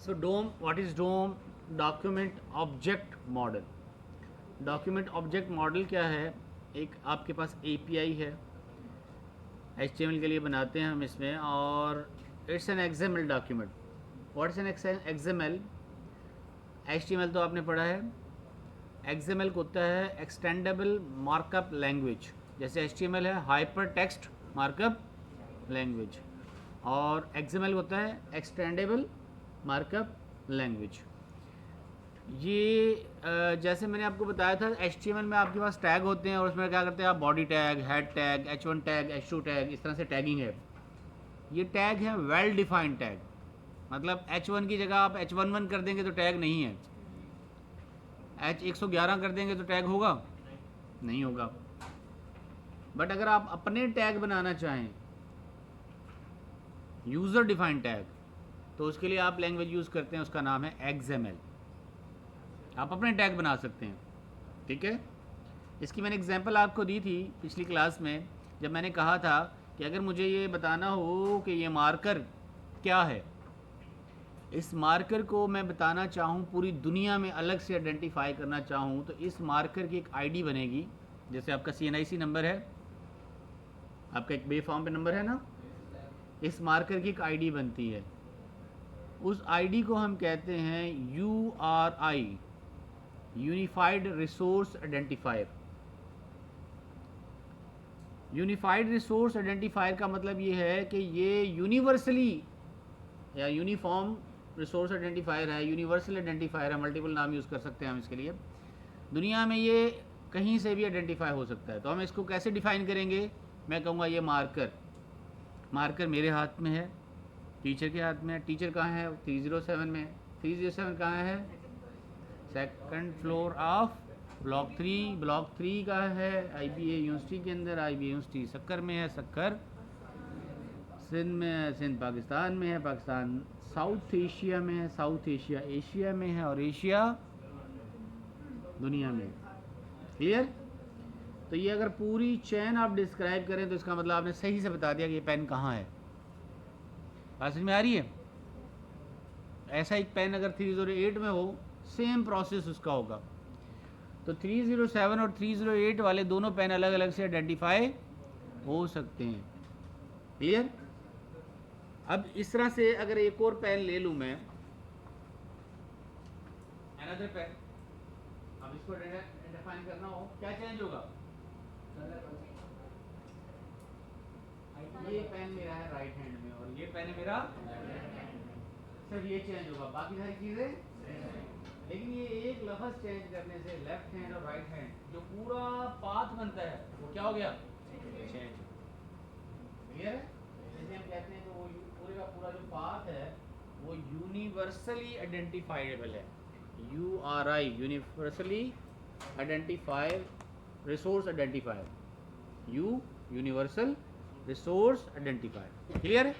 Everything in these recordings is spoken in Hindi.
So DOM, what is DOM? Document object model. Document object model क्या है? एक आपके पास API है, HTML के लिए बनाते हैं हम इसमें, और it's an XML document. What is an XML? HTML तो आपने पढ़ा है. XML को होता है एक्सटेंडेबल मार्कअप लैंग्वेज. जैसे HTML है हाइपर टेक्स्ट मार्कअप लैंग्वेज, और XML होता है एक्सटेंडेबल मार्कअप लैंग्वेज. ये जैसे मैंने आपको बताया था, HTML में आपके पास टैग होते हैं और उसमें क्या करते हैं आप, body tag, head tag, H1 tag, H2 tag, इस तरह से टैगिंग है. ये टैग है वेल डिफाइंड टैग. मतलब H1 की जगह आप H11 कर देंगे तो टैग नहीं है, H111 कर देंगे तो टैग होगा? नहीं होगा. बट अगर आप अपने टैग बनाना चाहें, यूज़र डिफाइंड टैग, तो उसके लिए आप लैंग्वेज यूज़ करते हैं, उसका नाम है XML. आप अपने टैग बना सकते हैं. ठीक है. इसकी मैंने एग्जांपल आपको दी थी पिछली क्लास में, जब मैंने कहा था कि अगर मुझे ये बताना हो कि ये मार्कर क्या है, इस मार्कर को मैं बताना चाहूँ, पूरी दुनिया में अलग से आइडेंटिफाई करना चाहूँ, तो इस मार्कर की एक आईडी बनेगी. जैसे आपका CNIC नंबर है, आपका एक बे फॉर्म पे नंबर है ना, इस मार्कर की एक आईडी बनती है. उस आईडी को हम कहते हैं URI, unified resource identifier. Unified resource identifier का मतलब ये है कि ये यूनिवर्सली या यूनिफॉर्म रिसोर्स आइडेंटिफायर है, यूनिवर्सल आइडेंटिफायर है. मल्टीपल नाम यूज़ कर सकते हैं हम इसके लिए. दुनिया में ये कहीं से भी आइडेंटिफाई हो सकता है. तो हम इसको कैसे डिफाइन करेंगे? मैं कहूँगा ये मार्कर मेरे हाथ में है, टीचर के हाथ में है. टीचर कहाँ है? 307 में. 307 कहाँ है? Second floor of block 3. Block 3 का है IBA यूनिवर्सिटी के अंदर. IBA यूनिवर्सिटी सक्कर में है, सक्कर सिंध में है, सिंध पाकिस्तान में है, पाकिस्तान साउथ एशिया में है, साउथ एशिया एशिया में है, और एशिया दुनिया में. क्लियर? तो ये अगर पूरी चेन आप डिस्क्राइब करें तो इसका मतलब आपने सही से बता दिया कि ये पेन कहाँ है. बात समझ में आ रही है? ऐसा एक पेन अगर 308 में हो, सेम प्रोसेस उसका होगा. तो 307 और 308 वाले दोनों पेन अलग अलग से आइडेंटिफाई हो सकते हैं. क्लियर? अब इस तरह से अगर एक और पेन ले लूं मैं, अनदर पेन, अब इसको डिफाइन करना हो, क्या चेंज होगा? ये पेन मेरा है राइट हैंड में और ये पेन है मेरा, सिर्फ ये चेंज होगा, बाकी सारी चीजें. लेकिन ये एक लफ्ज चेंज करने से लेफ्ट हैंड और राइट हैंड जो पूरा पाथ बनता है वो क्या हो गया? चेंज. क्लियर है? जैसे हम कहते हैं तो वो पूरे का पूरा जो पाथ है वो यूनिवर्सली आइडेंटिफाइबल है. URI, universally identifier resource identifier. Universal resource identifier. Clear है?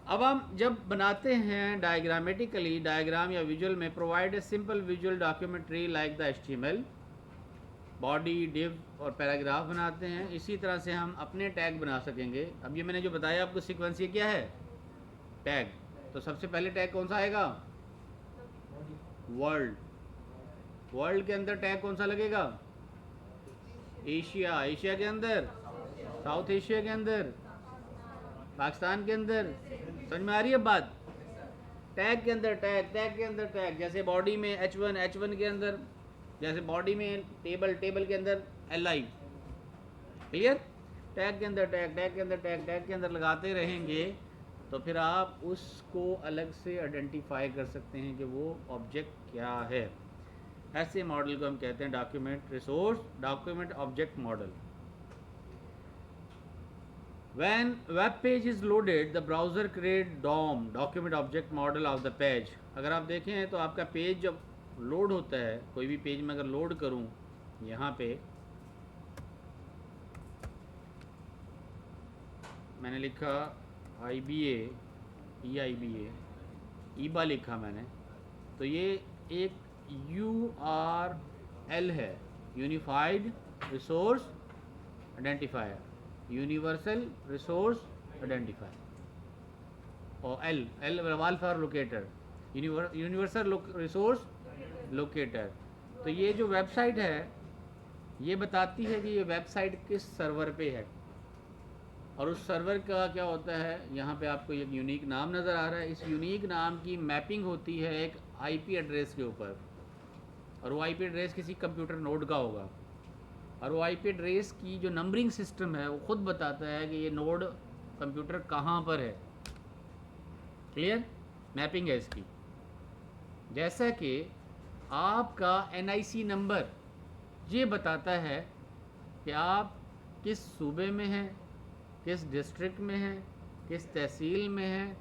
अब हम जब बनाते हैं डायग्रामेटिकली, डायग्राम या विजुअल में, provide a simple visual documentary like the HTML, body, div और पैराग्राफ बनाते हैं. इसी तरह से हम अपने टैग बना सकेंगे. अब ये मैंने जो बताया आपको सीक्वेंस, ये क्या है? टैग. तो सबसे पहले टैग कौन सा आएगा? वर्ल्ड. वर्ल्ड के अंदर टैग कौन सा लगेगा? एशिया. एशिया के अंदर साउथ एशिया के अंदर, पाकिस्तान के अंदर. समझ में आ रही है बात? टैग के अंदर टैग, टैग के अंदर टैग. जैसे बॉडी में H1, H1 के अंदर, जैसे बॉडी में टेबल, टेबल के अंदर LI. क्लियर? टैग के अंदर टैग, टैग के अंदर टैग, टैग के अंदर लगाते रहेंगे तो फिर आप उसको अलग से आइडेंटिफाई कर सकते हैं कि वो ऑब्जेक्ट क्या है. ऐसे मॉडल को हम कहते हैं document resource, document object model. When web page is loaded, the browser create DOM, document object model of the page. अगर आप देखें तो आपका पेज जब लोड होता है, कोई भी पेज में अगर लोड करूं, यहाँ पे मैंने लिखा IBA, EIBA, ईबा लिखा मैंने, तो ये एक URL है, unified resource identifier, universal resource identifier. और L वाल for locator, universal resource locator. तो ये जो वेबसाइट है ये बताती है कि ये वेबसाइट किस सर्वर पे है, और उस सर्वर का क्या होता है, यहाँ पे आपको एक यूनिक नाम नज़र आ रहा है। इस यूनिक नाम की मैपिंग होती है एक आईपी एड्रेस के ऊपर, और वो आईपी एड्रेस किसी कंप्यूटर नोड का होगा, और वो आईपी एड्रेस की जो नंबरिंग सिस्टम है वो खुद बताता है कि ये नोड कंप्यूटर कहाँ पर है। क्लियर? मैपिंग है इसकी। जैसा कि आपका एनआईसी नंबर ये बताता है कि आप किस सूबे में हैं, किस डिस्ट्रिक्ट में हैं, किस तहसील में हैं,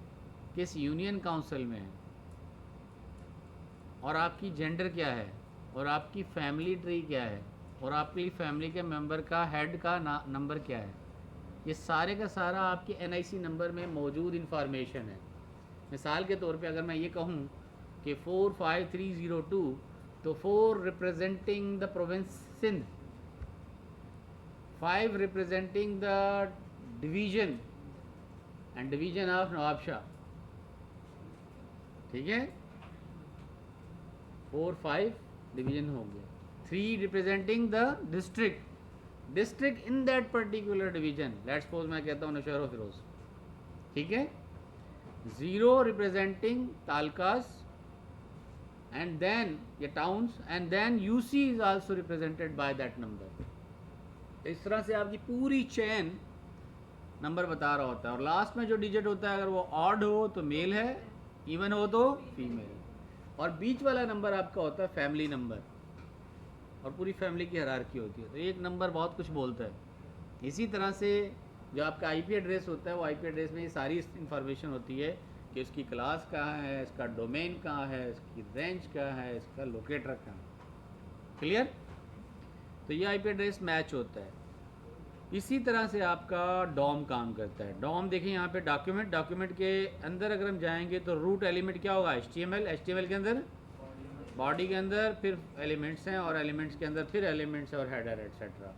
किस यूनियन काउंसिल में हैं, और आपकी जेंडर क्या है, और आपकी फैमिली ट्री क्या है, और आपकी फैमिली के मेंबर का हेड का नंबर क्या है। ये सारे का सारा आपके एनआईसी नंबर में मौजूद इंफॉर्मेशन है। मिसाल के तौर पे अगर मैं ये कहूँ कि 45302, तो 4 representing the province Sindh, 5 representing the division and division of Nawabshah. ठीक है, 4 5 डिवीजन हो गया। 3 representing the district in that particular division, let's suppose मैं कहता हूँ नौशहरा फिरोज। ठीक है, 0 रिप्रेजेंटिंग तालकास and then ये towns, and then UC is also represented by that number। इस तरह से आपकी पूरी चेन नंबर बता रहा होता है, और लास्ट में जो डिजिट होता है अगर वो ऑड हो तो मेल है, इवन हो तो फीमेल, और बीच वाला नंबर आपका होता है फैमिली नंबर, और पूरी फैमिली की हायरार्की होती है। तो एक नंबर बहुत कुछ बोलता है। इसी तरह से जो आपका आईपी एड्रेस होता है, वो आईपी एड्रेस में ये सारी इंफॉर्मेशन होती है कि इसकी क्लास कहाँ है, इसका डोमेन कहाँ है, इसकी रेंज कहाँ है, इसका लोकेटर कहाँ है। क्लियर? तो ये आईपी एड्रेस मैच होता है। इसी तरह से आपका डॉम काम करता है। डॉम देखिए यहाँ पे डॉक्यूमेंट के अंदर अगर हम जाएंगे तो रूट एलिमेंट क्या होगा, एचटीएमएल के अंदर, बॉडी के अंदर फिर एलिमेंट्स हैं, और एलिमेंट्स के अंदर फिर एलिमेंट्स और हेडर एट्सेट्रा।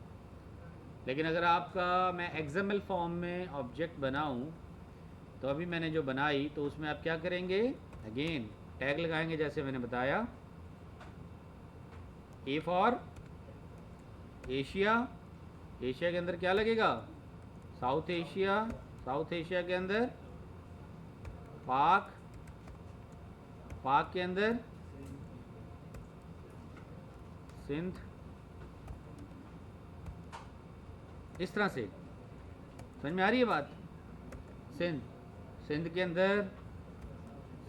लेकिन अगर आपका मैं एक्सएमएल फॉर्म में ऑब्जेक्ट बनाऊँ, तो अभी मैंने जो बनाई तो उसमें आप क्या करेंगे, अगेन टैग लगाएंगे जैसे मैंने बताया। ए फॉर एशिया, एशिया के अंदर क्या लगेगा, साउथ एशिया, साउथ एशिया के अंदर पाक, पाक के अंदर सिंध। इस तरह से समझ में आ रही है बात। सिंध, सिंध के अंदर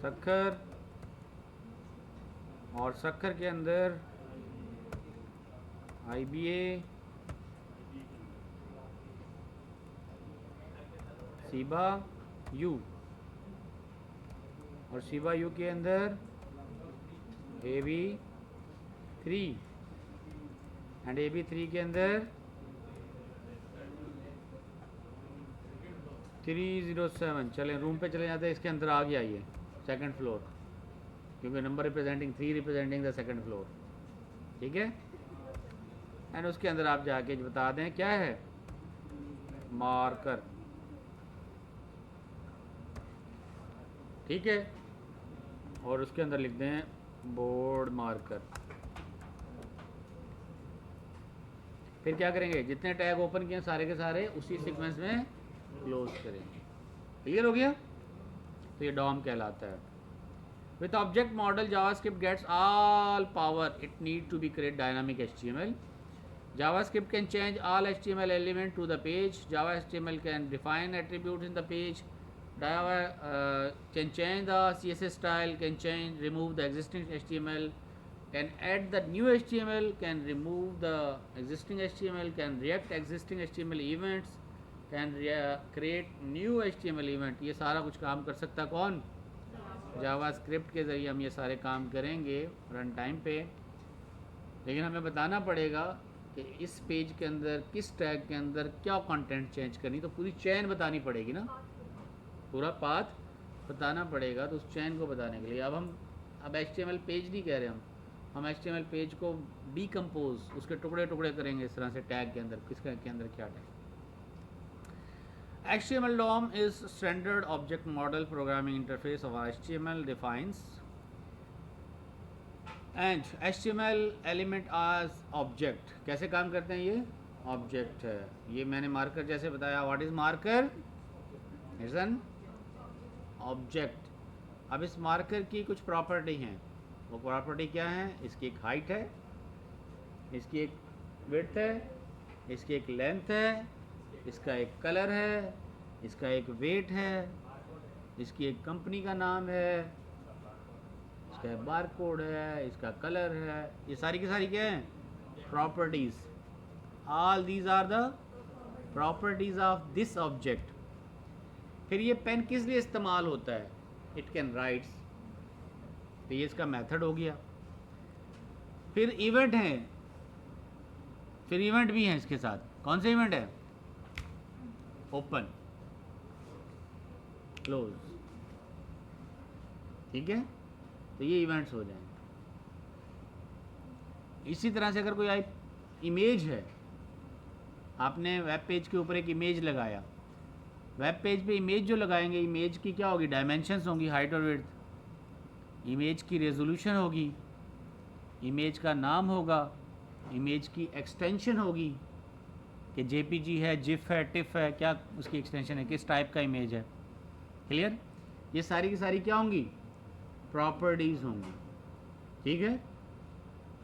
सक्खर, और सक्खर के अंदर आईबीए, सीबा यू, और सीबा यू के अंदर AB3, एंड AB3 के अंदर 307। चलें रूम पे चले जाते हैं, इसके अंदर आ गया ये सेकंड फ्लोर, क्योंकि number representing 3 representing the second floor. ठीक है, एंड उसके अंदर आप जाके बता दें क्या है, मार्कर। ठीक है, और उसके अंदर लिख दें बोर्ड मार्कर। फिर क्या करेंगे, जितने टैग ओपन किए सारे के सारे उसी सीक्वेंस में क्लोज करेंगे। क्लियर हो गया? तो ये डॉम कहलाता है। With object model JavaScript gets all power it need to be create dynamic HTML। JavaScript can change all HTML element to the page. Java HTML can define attributes in the page. Java can change the CSS style, can change, remove the existing HTML, can add the new HTML, can remove the existing HTML, can react existing HTML events, can create new HTML event। ये सारा कुछ काम कर सकता कौन, JavaScript के ज़रिए हम ये सारे काम करेंगे रन टाइम पे। लेकिन हमें बताना पड़ेगा कि इस पेज के अंदर किस टैग के अंदर क्या कंटेंट चेंज करनी, तो पूरी चेन बतानी पड़ेगी ना, पूरा पाथ बताना पड़ेगा। तो उस चेन को बताने के लिए अब HTML पेज नहीं कह रहे हम HTML पेज को डीकम्पोज, उसके टुकड़े टुकड़े करेंगे इस तरह से टैग के अंदर, किसके के अंदर क्या tag. HTML DOM is standard object model programming interface of HTML defines and HTML element आज ऑब्जेक्ट कैसे काम करते हैं, ये ऑब्जेक्ट है। ये मैंने मार्कर जैसे बताया, what is marker, is an object. अब इस मार्कर की कुछ प्रॉपर्टी हैं, वो प्रॉपर्टी क्या है, इसकी एक हाइट है, इसकी एक विड्थ है, इसकी एक लेंथ है, इसका एक कलर है, इसका एक वेट है, इसकी एक कंपनी का नाम है, इसका बार कोड है, इसका कलर है। ये सारी की सारी क्या है, properties. All these are the properties of this object. फिर ये पेन किस लिए इस्तेमाल होता है, इट कैन राइट्स, तो ये इसका मेथड हो गया। फिर इवेंट है, फिर इवेंट भी है इसके साथ। कौन से इवेंट है, ओपन, क्लोज, ठीक है, तो ये इवेंट्स हो जाएंगे। इसी तरह से अगर कोई इमेज है, आपने वेब पेज के ऊपर एक इमेज लगाया, वेब पेज पे इमेज जो लगाएंगे, इमेज की क्या होगी, डायमेंशंस होंगी, हाइट और विड्थ, इमेज की रेजोल्यूशन होगी, इमेज का नाम होगा, इमेज की एक्सटेंशन होगी कि जेपीजी है, जिफ है, टिफ है, क्या उसकी एक्सटेंशन है, किस टाइप का इमेज है। क्लियर, ये सारी की सारी क्या होंगी, प्रॉपर्टीज़ होंगी, ठीक है।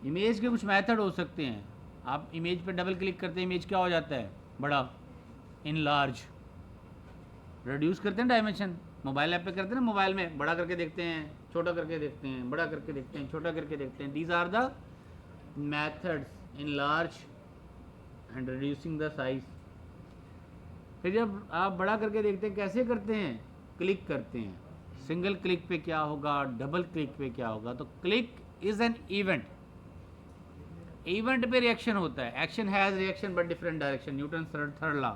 इमेज के कुछ मेथड हो सकते हैं, आप इमेज पर डबल क्लिक करते हैं, इमेज क्या हो जाता है, बड़ा, इन लार्ज, रिड्यूस करते हैं डायमेंशन, मोबाइल ऐप पे करते हैं ना, मोबाइल में बड़ा करके देखते हैं, छोटा करके देखते हैं, बड़ा करके देखते हैं, छोटा करके देखते हैं। These are the methods in large and reducing the size. फिर जब आप बड़ा करके देखते हैं, कैसे करते हैं, क्लिक करते हैं, सिंगल क्लिक पे क्या होगा, डबल क्लिक पे क्या होगा। तो click is an event, event पे रिएक्शन होता है, action has reaction but different direction, Newton third law.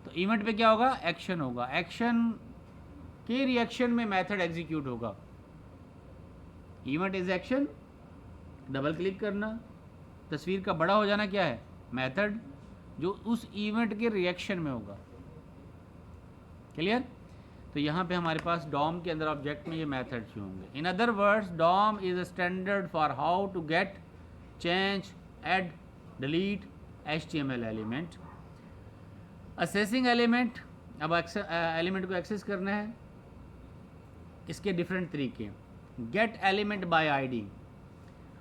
तो इवेंट पे क्या होगा, एक्शन होगा, एक्शन के रिएक्शन में मेथड एग्जीक्यूट होगा। Event is action, double click करना, तस्वीर का बड़ा हो जाना क्या है, मेथड जो उस इवेंट के रिएक्शन में होगा। क्लियर, तो यहाँ पे हमारे पास डॉम के अंदर ऑब्जेक्ट में ये मेथड्स होंगे। In other words, DOM is a standard for how to get, change, add, delete HTML element. Accessing element, अब एलिमेंट को एक्सेस करना है, इसके डिफरेंट तरीके। गेट एलिमेंट बाय आईडी,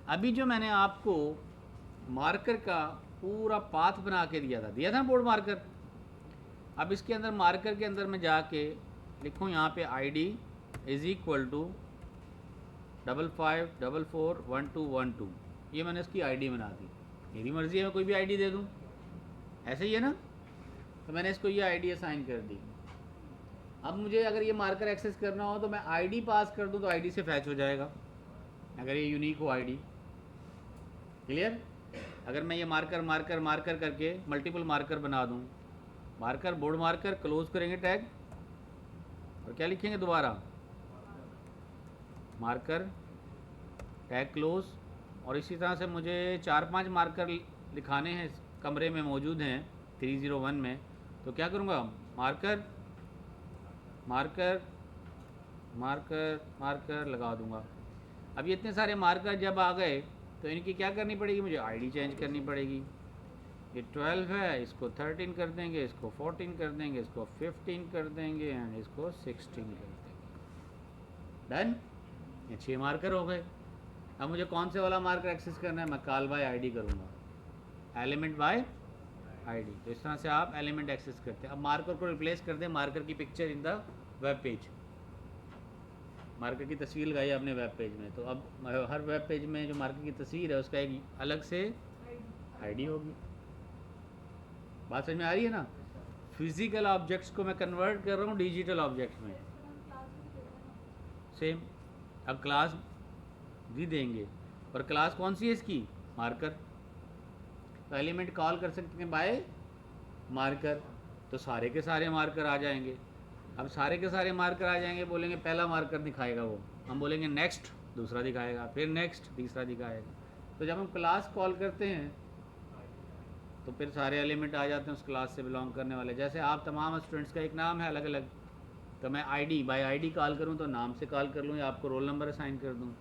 अभी जो मैंने आपको मार्कर का पूरा पाथ बना के दिया था बोर्ड मार्कर। अब इसके अंदर मार्कर के अंदर मैं जाके लिखूँ यहाँ पे ID इज इक्वल टू 55441212, ये मैंने इसकी ID बना दी। मेरी मर्ज़ी है मैं कोई भी ID दे दूँ, ऐसे ही है ना, तो मैंने इसको ये ID असाइन कर दी। अब मुझे अगर ये मार्कर एक्सेस करना हो तो मैं ID पास कर दूँ तो ID से फैच हो जाएगा, अगर ये यूनिक हो ID। क्लियर, अगर मैं ये मार्कर करके मल्टीपल मार्कर बना दूँ, मार्कर, बोर्ड मार्कर, क्लोज करेंगे टैग और क्या लिखेंगे दोबारा, मार्कर, टैग क्लोज। और इसी तरह से मुझे 4-5 मार्कर लिखाने हैं, कमरे में मौजूद हैं 301 में, तो क्या करूँगा, मार्कर मार्कर मार्कर मार्कर लगा दूँगा। अब ये इतने सारे मार्कर जब आ गए तो इनकी क्या करनी पड़ेगी, मुझे ID चेंज करनी पड़ेगी। ये 12 है, इसको 13 कर देंगे, इसको 14 कर देंगे, इसको 15 कर देंगे एंड इसको 16 कर देंगे। डन, ये 6 मार्कर हो गए। अब मुझे कौन से वाला मार्कर एक्सेस करना है, मैं कॉल बाय ID करूँगा, एलिमेंट बाय ID। तो इस तरह से आप एलिमेंट एक्सेस करते हैं। अब मार्कर को रिप्लेस कर दें, मार्कर की picture in the web page, marker की तस्वीर लगाई आपने वेब पेज में, तो अब हर वेब पेज में जो मार्कर की तस्वीर है उसका एक अलग से ID होगी। बात समझ में आ रही है ना। फिजिकल ऑब्जेक्ट्स को मैं कन्वर्ट कर रहा हूँ डिजिटल ऑब्जेक्ट्स में, सेम। अब क्लास भी देंगे, और क्लास कौन सी है इसकी, मार्कर। तो एलिमेंट कॉल कर सकते हैं बाय मार्कर, तो सारे के सारे मार्कर आ जाएंगे। अब सारे के सारे मार्कर आ जाएंगे, बोलेंगे पहला मार्कर दिखाएगा वो, हम बोलेंगे नेक्स्ट, दूसरा दिखाएगा, फिर नेक्स्ट, तीसरा दिखाएगा। तो जब हम क्लास कॉल करते हैं तो फिर सारे एलिमेंट आ जाते हैं उस क्लास से बिलोंग करने वाले। जैसे आप तमाम स्टूडेंट्स का एक नाम है अलग अलग, तो मैं ID बाय ID कॉल करूँ तो नाम से कॉल कर लूँ या आपको रोल नंबर असाइन कर दूँ।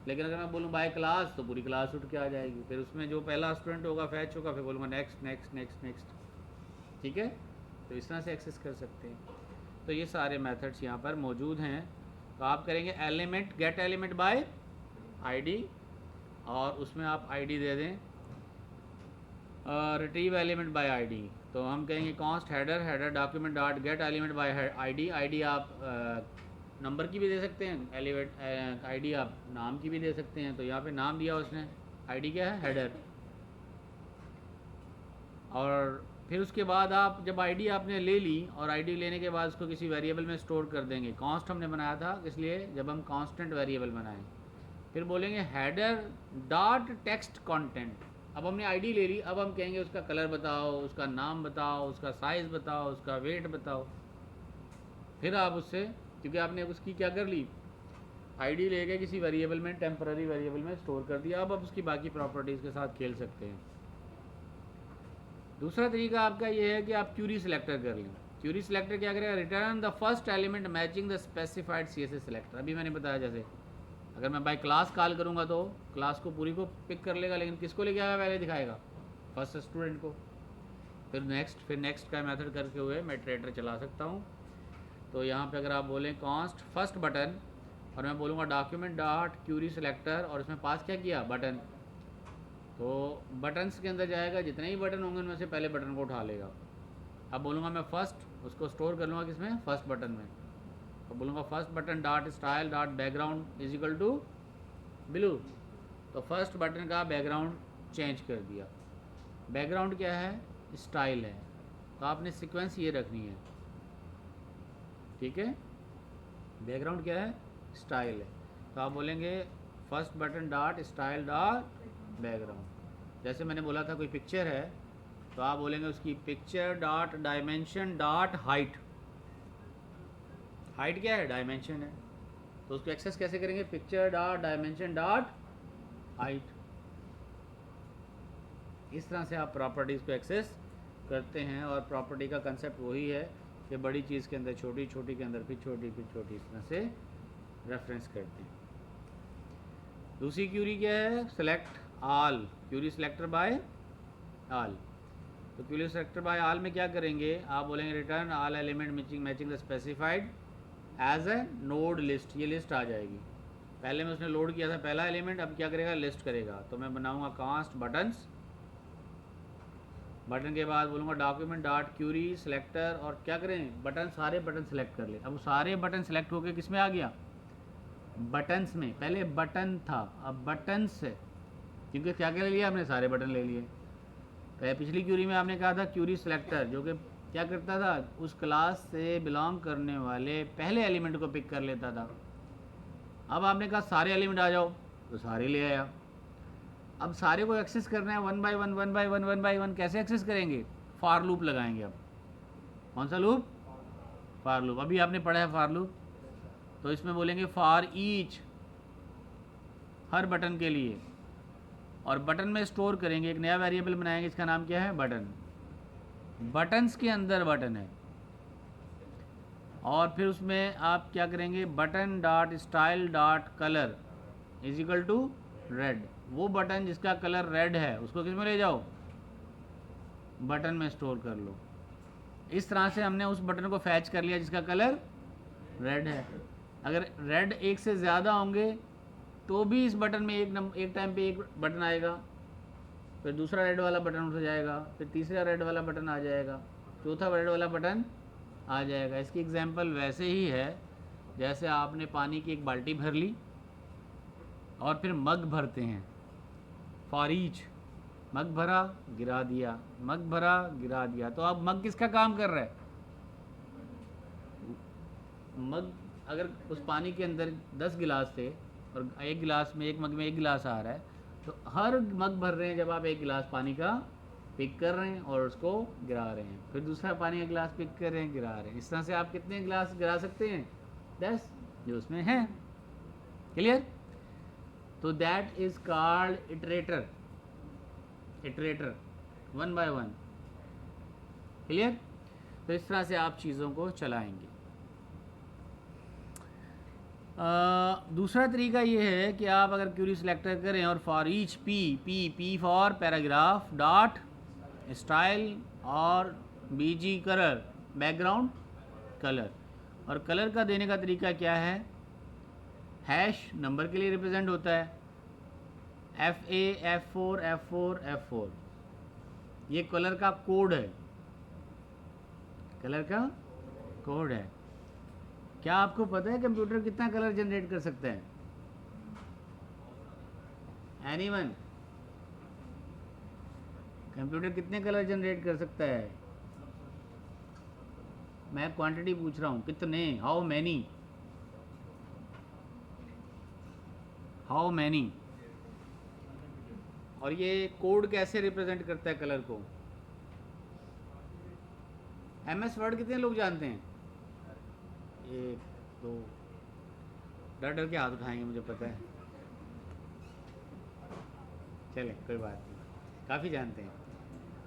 लेकिन अगर मैं बोलूँ बाय क्लास तो पूरी क्लास उठ के आ जाएगी, फिर उसमें जो पहला स्टूडेंट होगा फैच होगा, फिर बोलूँगा नेक्स्ट नेक्स्ट नेक्स्ट नेक्स्ट। ठीक है, तो इस तरह से एक्सेस कर सकते हैं। तो ये सारे मेथड्स यहाँ पर मौजूद हैं। तो आप करेंगे element, gate element by ID, और उसमें आप आईडी दे दें रिट्रीव एलिमेंट बाय आईडी। तो हम कहेंगे const header, header document dot gate element by ID. ID आप नंबर की भी दे सकते हैं, एलिमेंट आईडी आप नाम की भी दे सकते हैं। तो यहाँ पे नाम दिया उसने, आईडी क्या है, हेडर। और फिर उसके बाद आप जब आईडी आपने ले ली, और आईडी लेने के बाद उसको किसी वेरिएबल में स्टोर कर देंगे। कॉन्स्ट हमने बनाया था इसलिए जब हम कांस्टेंट वेरिएबल बनाएं, फिर बोलेंगे हेडर डॉट टेक्स्ट कंटेंट। अब हमने आईडी ले ली, अब हम कहेंगे उसका कलर बताओ, उसका नाम बताओ, उसका साइज़ बताओ, उसका वेट बताओ। फिर आप उससे, क्योंकि आपने उसकी क्या कर ली, आईडी लेके किसी वेरिएबल में, टेम्पररी वेरिएबल में स्टोर कर दिया। अब आप उसकी बाकी प्रॉपर्टीज़ के साथ खेल सकते हैं। दूसरा तरीका आपका ये है कि आप क्यूरी सिलेक्टर कर लें। क्यूरी सिलेक्टर क्या करेगा, return the first element matching the specified CSS selector. अभी मैंने बताया जैसे अगर मैं बाय क्लास कॉल करूँगा तो क्लास को पूरी को पिक कर लेगा, लेकिन किसको लेके आएगा, पहले दिखाएगा फर्स्ट स्टूडेंट को। फिर नेक्स्ट का मेथड करके हुए मैं इटरेटर चला सकता हूँ। तो यहाँ पे अगर आप बोलें कॉन्स्ट फर्स्ट बटन, और मैं बोलूँगा डॉक्यूमेंट डॉट क्यूरी सिलेक्टर, और इसमें पास क्या किया, बटन। तो बटन्स के अंदर जाएगा, जितने ही बटन होंगे उनमें से पहले बटन को उठा लेगा। अब बोलूँगा मैं फर्स्ट, उसको स्टोर कर लूँगा किसमें, फर्स्ट बटन में। तो बोलूँगा first button dot style dot background is equal to blue. तो फर्स्ट बटन का बैकग्राउंड चेंज कर दिया। बैकग्राउंड क्या है, स्टाइल है। तो आपने सीक्वेंस ये रखनी है, ठीक है। बैकग्राउंड क्या है, स्टाइल है। तो आप बोलेंगे first button dot style dot background. जैसे मैंने बोला था कोई पिक्चर है, तो आप बोलेंगे उसकी picture dot dimension dot height. Height क्या है, डायमेंशन है। तो उसको एक्सेस कैसे करेंगे, picture dot dimension dot height. इस तरह से आप प्रॉपर्टीज़ को एक्सेस करते हैं। और प्रॉपर्टी का कंसेप्ट वही है कि बड़ी चीज़ के अंदर छोटी, छोटी के अंदर फिर छोटी, फिर छोटी, इस तरह से रेफरेंस करते हैं। दूसरी क्यूरी क्या है, select all, query selector by all. तो क्यूरी सिलेक्टर बाय ऑल में क्या करेंगे, आप बोलेंगे return all element matching the specified as a node list. ये लिस्ट आ जाएगी। पहले में उसने लोड किया था पहला एलिमेंट, अब क्या करेगा, लिस्ट करेगा। तो मैं बनाऊंगा कास्ट बटन्स, बटन के बाद बोलूँगा डॉक्यूमेंट डॉट क्यूरी सिलेक्टर, और क्या करें, बटन, सारे बटन सेलेक्ट कर ले। अब सारे बटन सेलेक्ट होकर किस में आ गया, बटन्स में। पहले बटन था, अब बटन्स है, क्योंकि क्या क्या ले लिया आपने, सारे बटन ले लिए। पहले पिछली क्यूरी में आपने कहा था क्यूरी सिलेक्टर, जो कि क्या करता था, उस क्लास से बिलोंग करने वाले पहले एलिमेंट को पिक कर लेता था। अब आपने कहा सारे एलिमेंट आ जाओ, तो सारे ले आया। अब सारे को एक्सेस करना है one by one, one by one, one by one. कैसे एक्सेस करेंगे, फॉर लूप लगाएंगे। अब कौन सा लूप, फॉर लूप। अभी आपने पढ़ा है फॉर लूप, तो इसमें बोलेंगे फॉर ईच, हर बटन के लिए। और बटन में स्टोर करेंगे, एक नया वेरिएबल बनाएंगे, इसका नाम क्या है, बटन। बटन्स के अंदर बटन है। और फिर उसमें आप क्या करेंगे, button dot style dot colour is equal to red. वो बटन जिसका कलर रेड है उसको किस में ले जाओ, बटन में स्टोर कर लो। इस तरह से हमने उस बटन को फैच कर लिया जिसका कलर रेड है। अगर रेड एक से ज़्यादा होंगे तो भी इस बटन में एक टाइम पे एक बटन आएगा, फिर दूसरा रेड वाला बटन उठ जाएगा, फिर तीसरा रेड वाला बटन आ जाएगा, चौथा रेड वाला बटन आ जाएगा। इसकी एग्जांपल वैसे ही है जैसे आपने पानी की एक बाल्टी भर ली और फिर मग भरते हैं, फॉर ईच। मग भरा, गिरा दिया, मग भरा, गिरा दिया। तो अब मग किसका काम कर रहा है, मग। अगर उस पानी के अंदर 10 गिलास थे और एक गिलास में, एक मग में एक गिलास आ रहा है, तो हर मग भर रहे हैं जब आप एक गिलास पानी का पिक कर रहे हैं और उसको गिरा रहे हैं, फिर दूसरा पानी का गिलास पिक कर रहे हैं, गिरा रहे हैं। इस तरह से आप कितने गिलास गिरा सकते हैं, 10 जो उसमें हैं। क्लियर। तो that is called iterator, iterator, one by one. Clear. तो इस तरह से आप चीज़ों को चलाएंगे। दूसरा तरीका ये है कि आप अगर क्यूरी सिलेक्टर करें और for each P for paragraph dot style और बीजी कलर बैकग्राउंड कलर, और कलर का देने का तरीका क्या है, हैश नंबर के लिए रिप्रेजेंट होता है, FA F4 F4 F4, ये कलर का कोड है, कलर का कोड है। क्या आपको पता है कंप्यूटर कितना कलर जनरेट कर सकता है? एनीवन? कंप्यूटर कितने कलर जनरेट कर सकता है? मैं क्वांटिटी पूछ रहा हूँ, कितने, हाउ मैनी, हाउ मैनी। और ये कोड कैसे रिप्रेजेंट करता है कलर को? MS वर्ड कितने लोग जानते हैं? 1 2, डर डर के हाथ उठाएंगे, मुझे पता है। चले कोई बात नहीं, काफ़ी जानते हैं।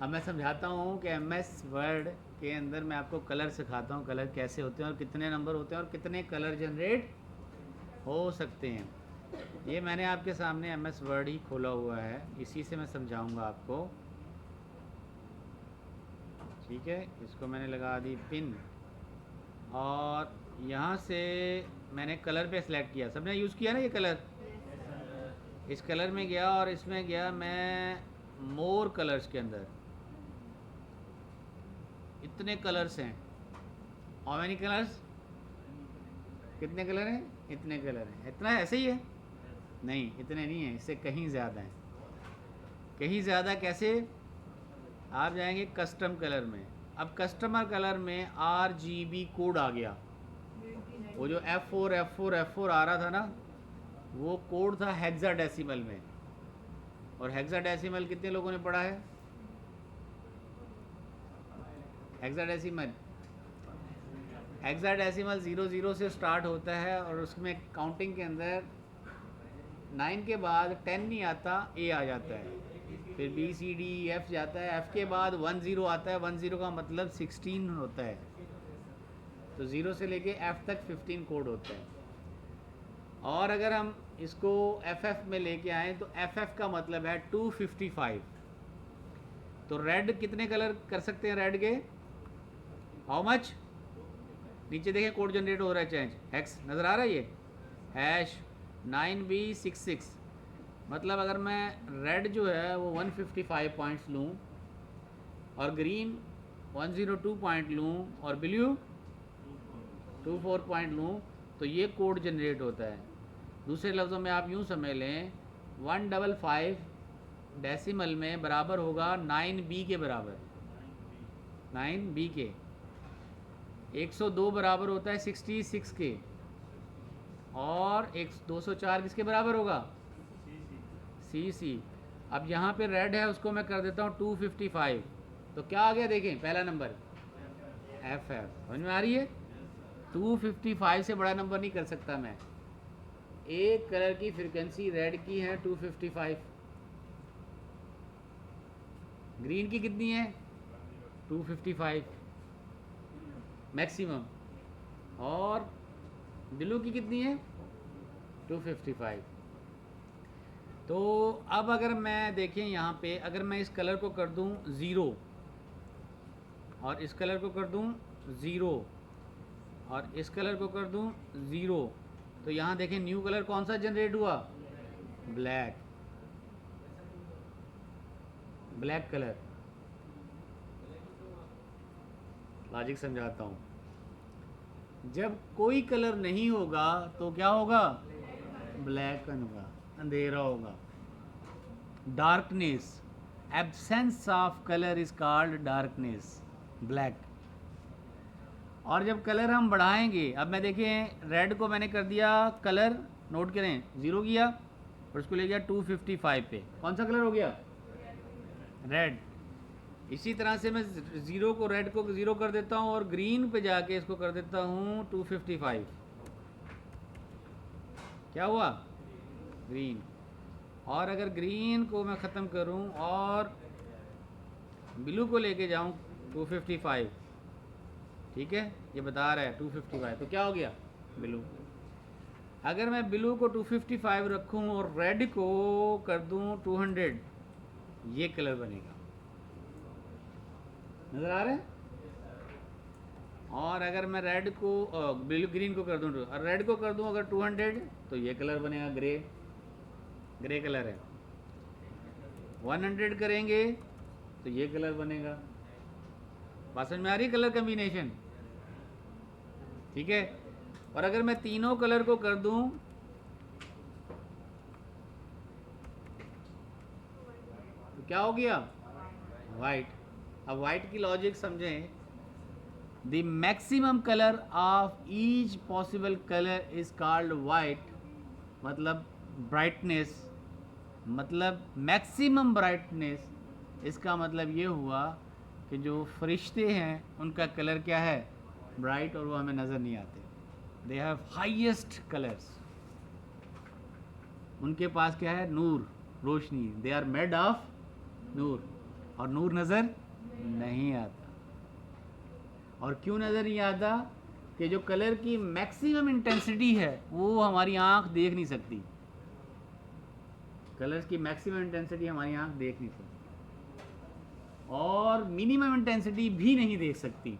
अब मैं समझाता हूँ कि MS वर्ड के अंदर मैं आपको कलर सिखाता हूँ, कलर कैसे होते हैं और कितने नंबर होते हैं और कितने कलर जनरेट हो सकते हैं। ये मैंने आपके सामने MS वर्ड ही खोला हुआ है, इसी से मैं समझाऊँगा आपको, ठीक है। इसको मैंने लगा दी पिन, और यहाँ से मैंने कलर पे सिलेक्ट किया, सबने यूज़ किया ना ये कलर, इस कलर में गया और इसमें गया मैं मोर कलर्स के अंदर, इतने कलर्स हैं, हाउ मेनी कलर्स, कितने कलर हैं, इतने कलर हैं, इतना ऐसे ही है, नहीं इतने नहीं है, इससे कहीं ज़्यादा है, कहीं ज़्यादा। कैसे? आप जाएंगे कस्टम कलर में, अब कस्टमर कलर में RGB कोड आ गया, वो जो F4 F4 F4 आ रहा था ना, वो कोड था हेक्साडेसिमल में, और हेक्साडेसिमल कितने लोगों ने पढ़ा है? हेक्साडेसिमल 00 से स्टार्ट होता है, और उसमें काउंटिंग के अंदर 9 के बाद 10 नहीं आता, A आ जाता है, फिर B C D E F जाता है, F के बाद 10 आता है, 10 का मतलब 16 होता है, तो 0 से लेके F तक 15 कोड होता है। और अगर हम इसको FF में लेके आएँ तो FF का मतलब है 255। तो रेड कितने कलर कर सकते हैं रेड के, हाउ मच? नीचे देखें कोड जनरेट हो रहा है, चेंज हेक्स नज़र आ रहा है, ये हैश 9B66, मतलब अगर मैं रेड जो है वो 155 पॉइंट्स लूँ और ग्रीन 102 पॉइंट लूँ और ब्लू 24 पॉइंट लूँ, तो ये कोड जनरेट होता है। दूसरे लफ्ज़ों में आप यूँ समझ लें 155 डेसिमल में बराबर होगा 9B के बराबर, 9B के, 102 बराबर होता है 66 के, और 204 किसके बराबर होगा? CC। अब यहाँ पे रेड है, उसको मैं कर देता हूँ 255, तो क्या आ गया देखें, पहला नंबर FF, समझ में आ रही है? 255 से बड़ा नंबर नहीं कर सकता मैं, एक कलर की फ्रीक्वेंसी रेड की है 255, ग्रीन की कितनी है 255 मैक्सिमम, और ब्लू की कितनी है 255। तो अब अगर मैं देखें यहाँ पे, अगर मैं इस कलर को कर दूँ 0 और इस कलर को कर दूँ 0 और इस कलर को कर दूँ 0, तो यहाँ देखें न्यू कलर कौन सा जनरेट हुआ, ब्लैक, ब्लैक कलर। लॉजिक समझाता हूँ, जब कोई कलर नहीं होगा तो क्या होगा, ब्लैक होगा, अंधेरा होगा, darkness, absence of colour is called darkness, black. और जब कलर हम बढ़ाएंगे, अब मैं देखें रेड को मैंने कर दिया कलर, नोट करें 0 किया और उसको ले गया 255 पे, कौन सा कलर हो गया, रेड। इसी तरह से मैं 0 को, रेड को 0 कर देता हूँ और ग्रीन पे जाके इसको कर देता हूँ 255, क्या हुआ, ग्रीन। और अगर ग्रीन को मैं ख़त्म करूं और ब्लू को लेके जाऊं 255, ठीक है, ये बता रहा है 255, तो क्या हो गया, ब्लू। अगर मैं ब्लू को 255 रखूं और रेड को कर दूं 200, ये कलर बनेगा, नज़र आ रहा है। और अगर मैं रेड को ब्लू ग्रीन को कर दूं और रेड को कर दूं अगर 200, तो ये कलर बनेगा, ग्रे, ग्रे कलर है। 100 करेंगे तो ये कलर बनेगा। बात समझ में आ रही है, कलर कम्बिनेशन, ठीक है। और अगर मैं तीनों कलर को कर दूं तो क्या हो गया, वाइट। अब वाइट की लॉजिक समझें। The maximum colour of each possible colour is called white, मतलब ब्राइटनेस, मतलब मैक्सिमम ब्राइटनेस। इसका मतलब ये हुआ कि जो फरिश्ते हैं उनका कलर क्या है, ब्राइट, और वो हमें नज़र नहीं आते। दे हैव हाईएस्ट कलर्स, उनके पास क्या है, नूर, रोशनी। दे आर मेड ऑफ नूर, और नूर नज़र नहीं आता। और क्यों नज़र नहीं आता, कि जो कलर की मैक्सिमम इंटेंसिटी है वो हमारी आंख देख नहीं सकती। कलर्स की मैक्सिमम इंटेंसिटी हमारी आंख देख नहीं सकती, और मिनिमम इंटेंसिटी भी नहीं देख सकती।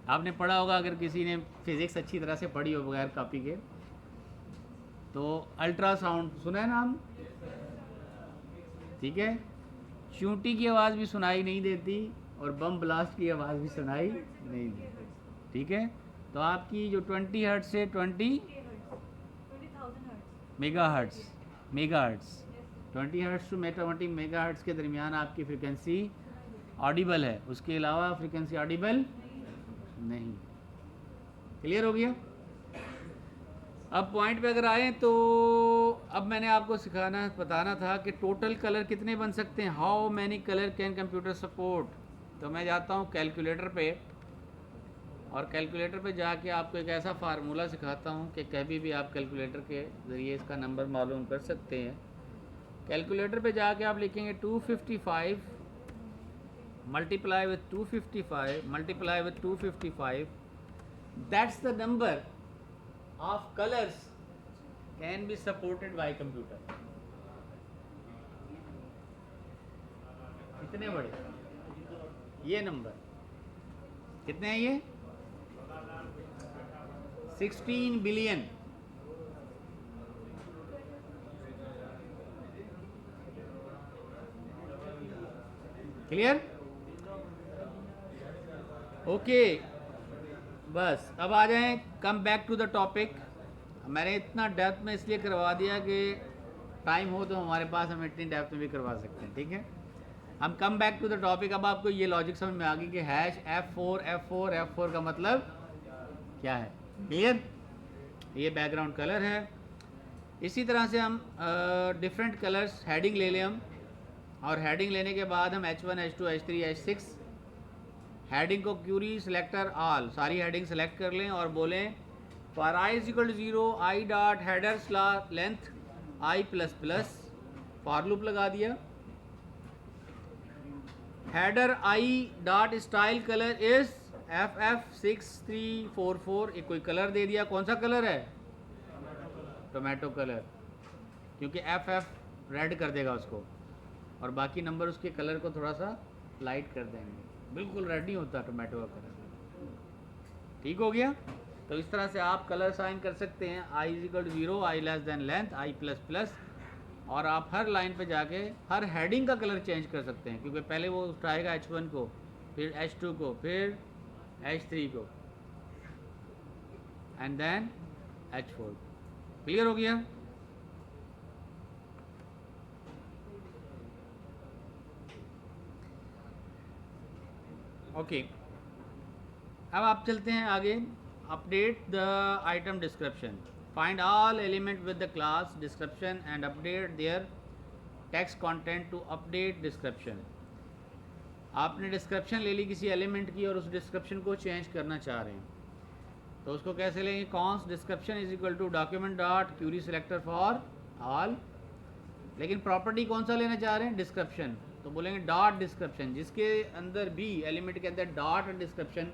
आपने पढ़ा होगा, अगर किसी ने फिज़िक्स अच्छी तरह से पढ़ी हो बगैर कॉपी के, तो अल्ट्रासाउंड सुना है नाम, ठीक है। चूंटी की आवाज़ भी सुनाई नहीं देती और बम ब्लास्ट की आवाज़ भी सुनाई नहीं देती, ठीक है। तो आपकी जो 20 हर्ट्ज से 20 मेगाहर्ट्ज, 20 हर्ट्ज टू 20 मेगाहर्ट्ज के दरमियान आपकी फ्रिक्वेंसी ऑडिबल है, उसके अलावा फ्रिक्वेंसी ऑडिबल नहीं। क्लियर हो गया। अब पॉइंट पे अगर आए तो अब मैंने आपको बताना था कि टोटल कलर कितने बन सकते हैं, how many colour can computer support. तो मैं जाता हूँ कैलकुलेटर पे, और कैलकुलेटर पे जाके आपको एक ऐसा फार्मूला सिखाता हूँ कि कभी भी आप कैलकुलेटर के ज़रिए इसका नंबर मालूम कर सकते हैं। कैलकुलेटर पे जाके आप लिखेंगे 255 multiply with 255 multiply with 255, that's the number of colors can be supported by computer। कितने बड़े ये नंबर, कितने हैं ये, 16 बिलियन। Clear, okay. बस अब आ जाएं, come back to the topic. मैंने इतना डेप्थ में इसलिए करवा दिया कि टाइम हो तो हमारे पास हम इतनी डेप्थ में भी करवा सकते हैं, ठीक है। हम come back to the topic. अब आपको ये लॉजिक समझ में आ गई कि हैश F4 का मतलब क्या है, क्लियर। ये बैकग्राउंड कलर है। इसी तरह से हम डिफरेंट कलर्स हेडिंग ले लें हम, और हेडिंग लेने के बाद हम H1 H2 H3 H6 heading को क्यूरी सिलेक्टर ऑल सारी हेडिंग सेलेक्ट कर लें और बोलें for i is equal to 0 i dot header slash length i plus plus, for loop लगा दिया। Header i dot style colour is FF6344, एक कोई कलर दे दिया, कौन सा कलर है, टोमेटो कलर, क्योंकि FF रेड कर देगा उसको, और बाकी नंबर उसके कलर को थोड़ा सा लाइट कर देंगे, बिल्कुल रेड नहीं होता टोमेटो का कलर। ठीक हो गया। तो इस तरह से आप कलर साइन कर सकते हैं, i is equal to 0 i less than length i plus plus, और आप हर लाइन पे जाके हर हेडिंग का कलर चेंज कर सकते हैं, क्योंकि पहले वो उठाएगा H1 को, फिर H2 को, फिर H3 को, एंड देन H4। क्लियर हो गया। ओके अब आप चलते हैं आगे। Update the item description, find all element with the class description and update their text content to update description. आपने डिस्क्रिप्शन ले ली किसी एलिमेंट की और उस डिस्क्रिप्शन को चेंज करना चाह रहे हैं, तो उसको कैसे लेंगे, const description is equal to document dot query selector for all, लेकिन प्रॉपर्टी कौन सा लेना चाह रहे हैं, डिस्क्रिप्शन, तो बोलेंगे डॉट डिस्क्रिप्शन, जिसके अंदर भी एलिमेंट के अंदर डॉट डिस्क्रिप्शन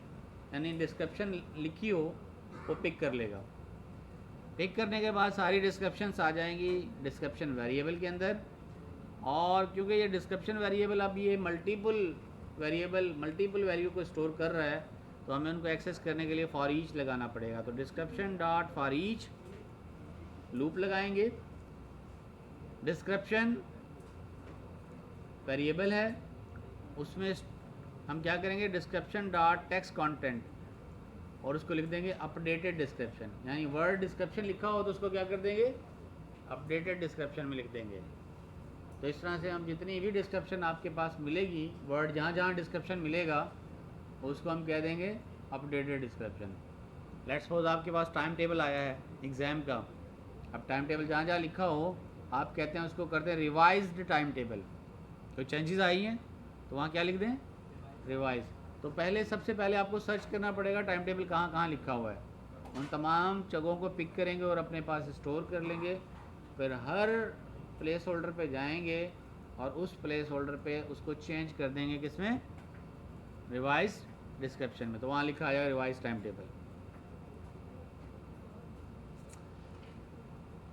यानी डिस्क्रिप्शन लिखी हो वो पिक कर लेगा। पिक करने के बाद सारी डिस्क्रिप्शंस आ जाएंगी डिस्क्रिप्शन वेरिएबल के अंदर, और क्योंकि ये डिस्क्रिप्शन वेरिएबल अब ये मल्टीपल वैल्यू को स्टोर कर रहा है, तो हमें उनको एक्सेस करने के लिए फॉर ईच लगाना पड़ेगा। तो description dot for each loop लगाएंगे, डिस्क्रिप्शन वेरिएबल है, उसमें हम क्या करेंगे, डिस्क्रिप्शन डॉट टेक्स्ट कंटेंट, और उसको लिख देंगे अपडेटेड डिस्क्रिप्शन, यानी वर्ड डिस्क्रिप्शन लिखा हो तो उसको क्या कर देंगे, अपडेटेड डिस्क्रिप्शन में लिख देंगे। तो इस तरह से हम जितनी भी डिस्क्रिप्शन आपके पास मिलेगी, वर्ड जहाँ जहाँ डिस्क्रिप्शन मिलेगा उसको हम कह देंगे अपडेटेड डिस्क्रिप्शन। लेट्स सपोज आपके पास टाइम टेबल आया है एग्ज़ाम का, अब टाइम टेबल जहाँ जहाँ लिखा हो आप कहते हैं उसको करते हैं रिवाइज्ड टाइम टेबल, तो चेंजेस आई हैं तो वहाँ क्या लिख दें, रिवाइज। तो पहले सबसे पहले आपको सर्च करना पड़ेगा टाइम टेबल कहाँ कहाँ लिखा हुआ है, उन तमाम जगहों को पिक करेंगे और अपने पास स्टोर कर लेंगे, फिर हर प्लेस होल्डर पे जाएंगे और उस प्लेस होल्डर पे उसको चेंज कर देंगे किसमें, रिवाइज डिस्क्रिप्शन में, तो वहाँ लिखा आएगा रिवाइज टाइम टेबल।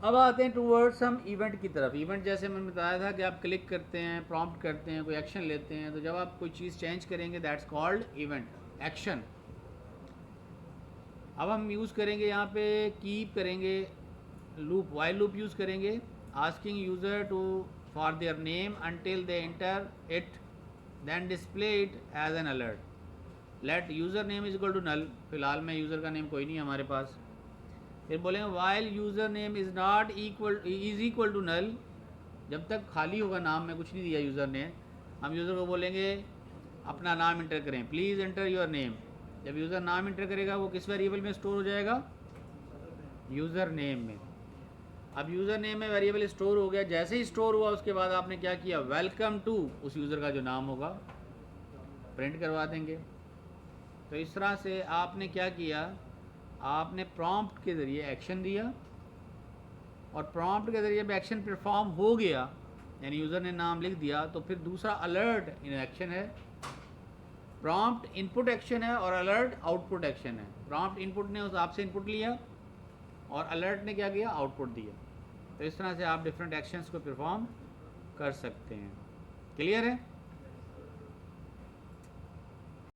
अब आते हैं टूवर्ड्स हम इवेंट की तरफ। इवेंट जैसे मैंने बताया था कि आप क्लिक करते हैं, प्रॉम्प्ट करते हैं, कोई एक्शन लेते हैं, तो जब आप कोई चीज़ चेंज करेंगे दैट्स कॉल्ड इवेंट, एक्शन। अब हम यूज़ करेंगे यहाँ पे कीप करेंगे लूप, वाइल लूप यूज़ करेंगे, asking user to for their name until they enter it, then display it as an alert. Let user name is equal to null, फिलहाल में यूज़र का नेम कोई नहीं है हमारे पास। फिर बोलेंगे while user name is not equal to null, जब तक खाली होगा नाम में कुछ नहीं दिया यूज़र ने, हम यूज़र को बोलेंगे अपना नाम इंटर करें, प्लीज़ एंटर योर नेम। जब यूज़र नाम इंटर करेगा वो किस वेरिएबल में स्टोर हो जाएगा, यूज़र नेम में। अब यूज़र नेम में वेरिएबल स्टोर हो गया, जैसे ही स्टोर हुआ उसके बाद आपने क्या किया, वेलकम टू उस यूज़र का जो नाम होगा प्रिंट करवा देंगे। तो इस तरह से आपने क्या किया, आपने प्रॉम्प्ट के ज़रिए एक्शन दिया, और प्रॉम्प्ट के ज़रिए एक्शन परफॉर्म हो गया, यानी यूज़र ने नाम लिख दिया, तो फिर दूसरा अलर्ट इन एक्शन है। प्रॉम्प्ट इनपुट एक्शन है और अलर्ट आउटपुट एक्शन है। प्रॉम्प्ट इनपुट ने उस आपसे इनपुट लिया और अलर्ट ने क्या किया, आउटपुट दिया। तो इस तरह से आप डिफरेंट एक्शंस को परफॉर्म कर सकते हैं। क्लियर है?